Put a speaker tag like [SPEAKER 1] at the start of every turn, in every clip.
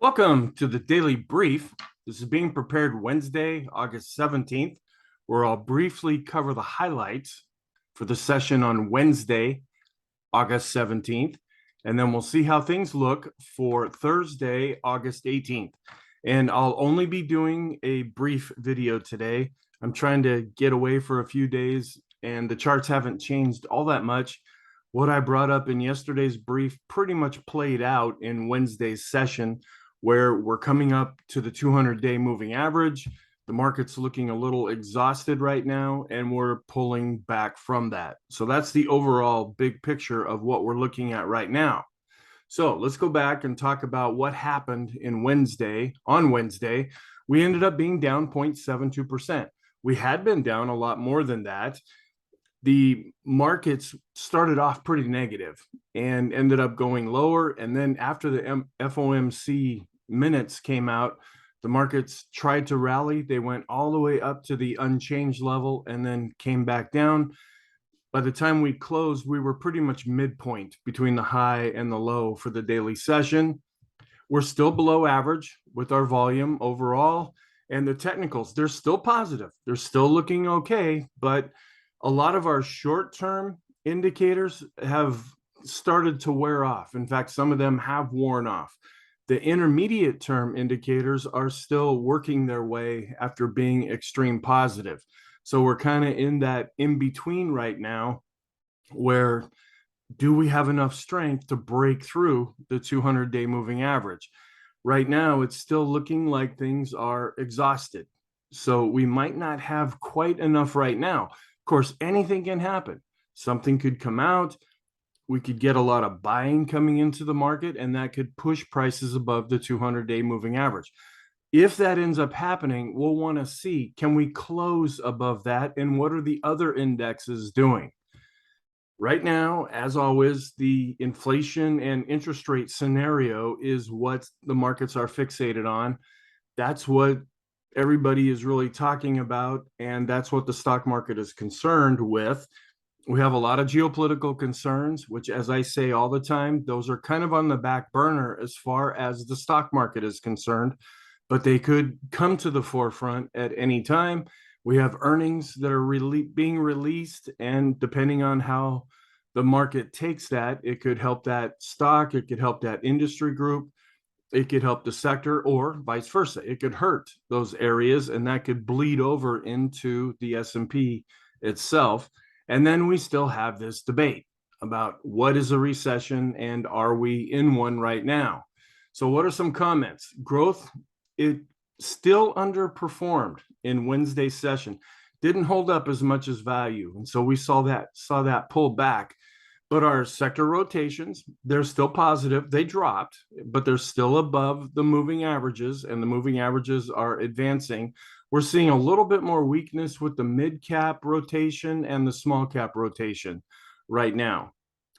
[SPEAKER 1] Welcome to the Daily Brief. This is being prepared Wednesday, August 17th, where I'll briefly cover the highlights for the session on Wednesday, August 17th, and then we'll see how things look for Thursday, August 18th. And I'll only be doing a brief video today. I'm trying to get away for a few days, and the charts haven't changed all that much. What I brought up in yesterday's brief pretty much played out in Wednesday's session, where we're coming up to the 200-day moving average. The market's looking a little exhausted right now, and we're pulling back from that. So that's the overall big picture of what we're looking at right now. So let's go back and talk about what happened in Wednesday. On Wednesday, we ended up being down 0.72%. We had been down a lot more than that. The markets started off pretty negative and ended up going lower. And then after the FOMC minutes came out, the markets tried to rally. They went all the way up to the unchanged level and then came back down. By the time we closed, we were pretty much midpoint between the high and the low for the daily session. We're still below average with our volume overall. And the technicals, they're still positive. They're still looking okay, but a lot of our short-term indicators have started to wear off. In fact, some of them have worn off. The intermediate term indicators are still working their way after being extreme positive. So we're kind of in that in-between right now, where do we have enough strength to break through the 200-day moving average? Right now, it's still looking like things are exhausted. So we might not have quite enough right now. Of course, anything can happen. Something could come out. We could get a lot of buying coming into the market, and that could push prices above the 200-day moving average. If that ends up happening, we'll want to see, can we close above that? And what are the other indexes doing? Right now, as always, the inflation and interest rate scenario is what the markets are fixated on. That's what everybody is really talking about, and that's what the stock market is concerned with. We have a lot of geopolitical concerns, which, as I say all the time, those are kind of on the back burner as far as the stock market is concerned, but they could come to the forefront at any time. We have earnings that are being released, and depending on how the market takes that, it could help that stock, it could help that industry group, it could help the sector, or vice versa. It could hurt those areas, and that could bleed over into the S&P itself. And then we still have this debate about what is a recession and are we in one right now? So what are some comments? Growth, it still underperformed in Wednesday's session. Didn't hold up as much as value. And so we saw that pull back. But our sector rotations, they're still positive. They dropped, but they're still above the moving averages, and the moving averages are advancing. We're seeing a little bit more weakness with the mid cap rotation and the small cap rotation right now.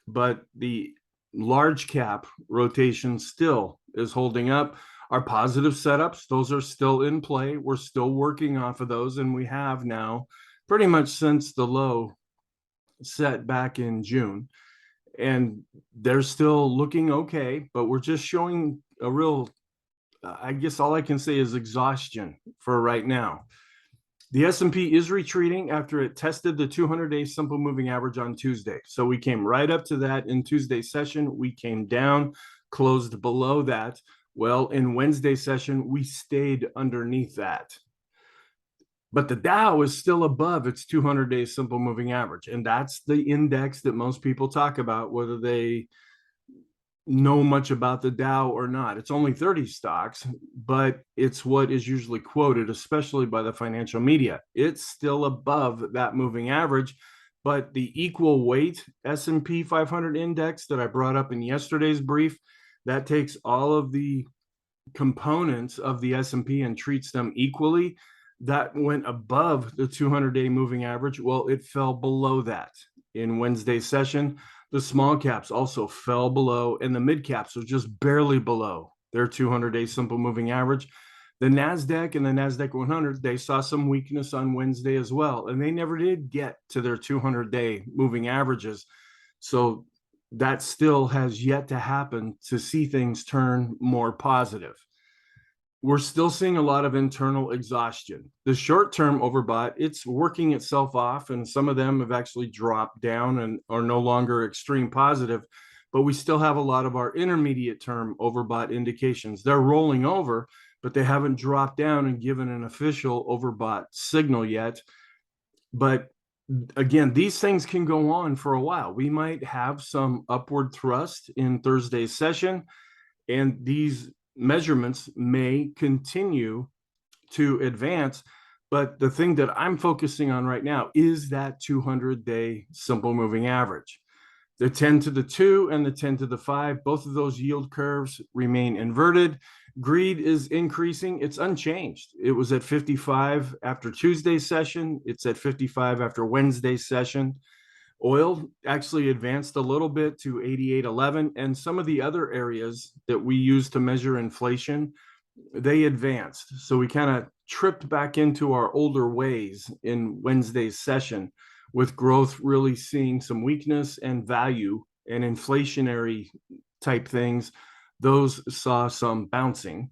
[SPEAKER 1] But the large cap rotation still is holding up. Our positive setups, those are still in play. We're still working off of those, and we have now pretty much since the low set back in June. And they're still looking okay, but we're just showing a real, I guess all I can say is exhaustion for right now. The S&P is retreating after it tested the 200-day simple moving average on Tuesday. So we came right up to that in Tuesday's session. We came down, closed below that. Well, in Wednesday's session, we stayed underneath that. But the Dow is still above its 200-day simple moving average. And that's the index that most people talk about, whether they know much about the Dow or not. It's only 30 stocks, but it's what is usually quoted, especially by the financial media. It's still above that moving average, but the equal weight S&P 500 index that I brought up in yesterday's brief, that takes all of the components of the S&P and treats them equally. That went above the 200-day moving average. Well, it fell below that in Wednesday's session. The small caps also fell below, and the mid caps are just barely below their 200-day simple moving average. The NASDAQ and the NASDAQ 100, they saw some weakness on Wednesday as well, and they never did get to their 200-day moving averages. So that still has yet to happen to see things turn more positive. we're still seeing a lot of internal exhaustion. The short-term overbought, it's working itself off, and some of them have actually dropped down and are no longer extreme positive, but we still have a lot of our intermediate term overbought indications. They're rolling over, but they haven't dropped down and given an official overbought signal yet. But again, these things can go on for a while. We might have some upward thrust in Thursday's session, and these measurements may continue to advance. But the thing that I'm focusing on right now is that 200-day simple moving average. The 10 to the 2 and the 10 to the 5, both of those yield curves remain inverted. Greed is increasing. It's unchanged. It was at 55 after Tuesday's session. It's at 55 after Wednesday's session. Oil actually advanced a little bit to 88.11, and some of the other areas that we use to measure inflation, they advanced. So we kind of tripped back into our older ways in Wednesday's session, with growth really seeing some weakness, and value and inflationary type things, those saw some bouncing.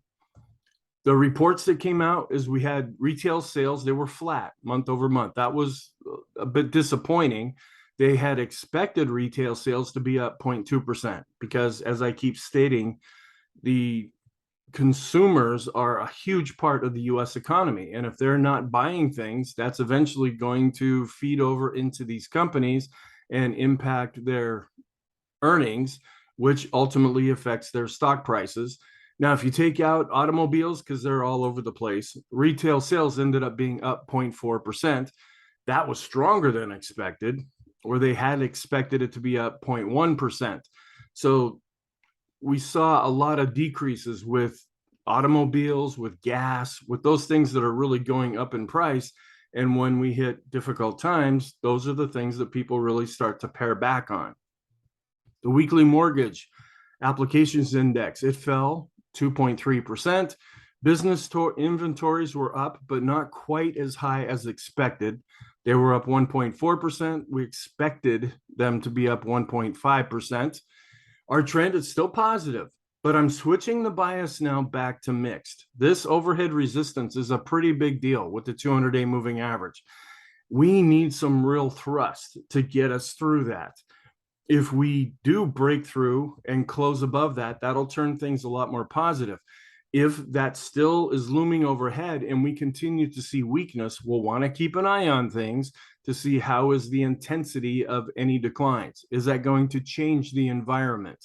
[SPEAKER 1] The reports that came out is we had retail sales, they were flat month over month. That was a bit disappointing. They had expected retail sales to be up 0.2%, because, as I keep stating, the consumers are a huge part of the US economy. And if they're not buying things, that's eventually going to feed over into these companies and impact their earnings, which ultimately affects their stock prices. Now, if you take out automobiles, because they're all over the place, retail sales ended up being up 0.4%. That was stronger than expected, or they had expected it to be up 0.1%. So we saw a lot of decreases with automobiles, with gas, with those things that are really going up in price. And when we hit difficult times, those are the things that people really start to pare back on. The weekly mortgage applications index, it fell 2.3%. Business inventories were up, but not quite as high as expected. They were up 1.4%. We expected them to be up 1.5%. Our trend is still positive, but I'm switching the bias now back to mixed. This overhead resistance is a pretty big deal with the 200-day moving average. We need some real thrust to get us through that. If we do break through and close above that, that'll turn things a lot more positive. If that still is looming overhead and we continue to see weakness, we'll want to keep an eye on things to see how is the intensity of any declines. Is that going to change the environment?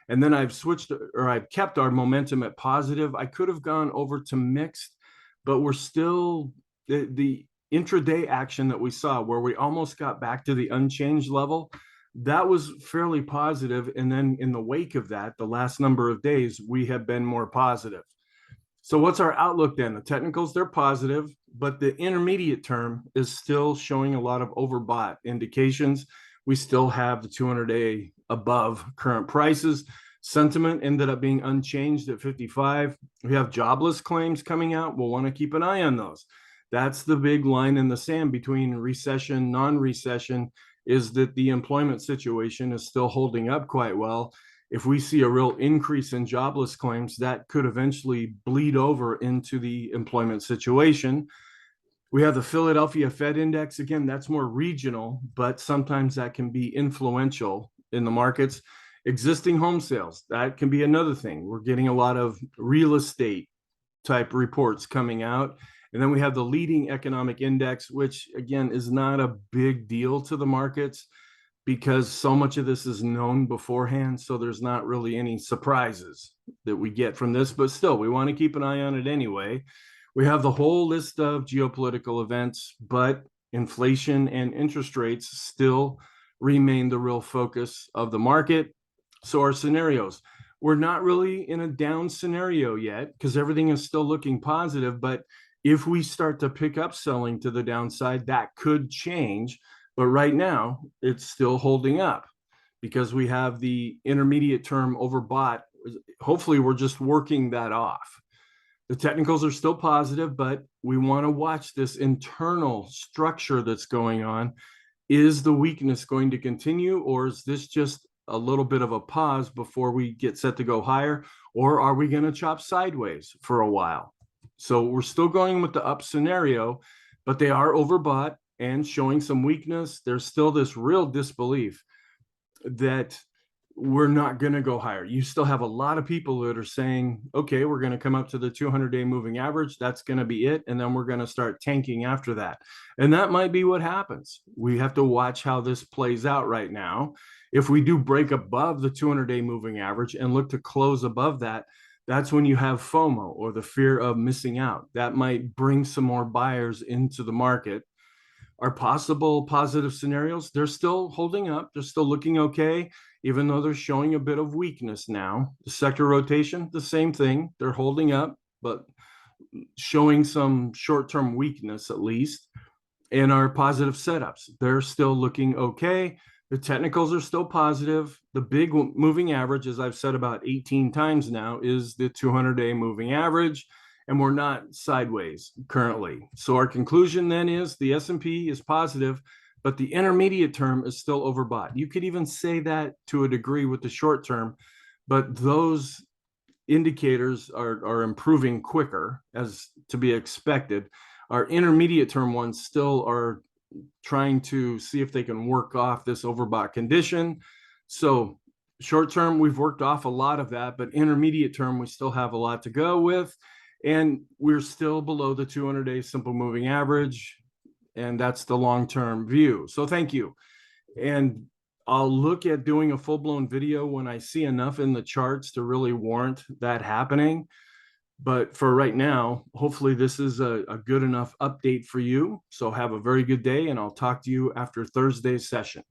[SPEAKER 1] And then I've kept our momentum at positive. I could have gone over to mixed, but we're still, the intraday action that we saw where we almost got back to the unchanged level, that was fairly positive. And then in the wake of that, the last number of days, we have been more positive. So what's our outlook then? The technicals, they're positive, but the intermediate term is still showing a lot of overbought indications. We still have the 200-day above current prices. Sentiment ended up being unchanged at 55. We have jobless claims coming out. We'll want to keep an eye on those. That's the big line in the sand between recession, non-recession, is that the employment situation is still holding up quite well. If we see a real increase in jobless claims, that could eventually bleed over into the employment situation. We have the Philadelphia Fed Index. Again, that's more regional, but sometimes that can be influential in the markets. Existing home sales, that can be another thing. We're getting a lot of real estate type reports coming out. And then we have the leading economic index, which again is not a big deal to the markets because so much of this is known beforehand. So there's not really any surprises that we get from this, but still we want to keep an eye on it anyway. We have the whole list of geopolitical events, but inflation and interest rates still remain the real focus of the market. So our scenarios, we're not really in a down scenario yet because everything is still looking positive, but if we start to pick up selling to the downside, that could change. But right now, it's still holding up because we have the intermediate term overbought. Hopefully, we're just working that off. The technicals are still positive, but we want to watch this internal structure that's going on. Is the weakness going to continue, or is this just a little bit of a pause before we get set to go higher, or are we going to chop sideways for a while? So we're still going with the up scenario, but they are overbought and showing some weakness. There's still this real disbelief that we're not going to go higher. You still have a lot of people that are saying, okay, we're going to come up to the 200-day moving average. That's going to be it. And then we're going to start tanking after that. And that might be what happens. We have to watch how this plays out right now. If we do break above the 200-day moving average and look to close above that, that's when you have FOMO, or the fear of missing out. That might bring some more buyers into the market. Our possible positive scenarios, they're still holding up. They're still looking okay, even though they're showing a bit of weakness now. The sector rotation, the same thing. They're holding up, but showing some short-term weakness at least. And our positive setups, they're still looking okay. The technicals are still positive. The big moving average, as I've said about 18 times now, is the 200-day moving average. And we're not sideways currently. So our conclusion then is the S&P is positive, but the intermediate term is still overbought. You could even say that to a degree with the short term, but those indicators are improving quicker, as to be expected. Our intermediate term ones still are trying to see if they can work off this overbought condition. So short term, we've worked off a lot of that, but intermediate term, we still have a lot to go with. And we're still below the 200-day simple moving average. And that's the long-term view. So thank you. And I'll look at doing a full-blown video when I see enough in the charts to really warrant that happening. But for right now, hopefully this is a good enough update for you. So have a very good day, and I'll talk to you after Thursday's session.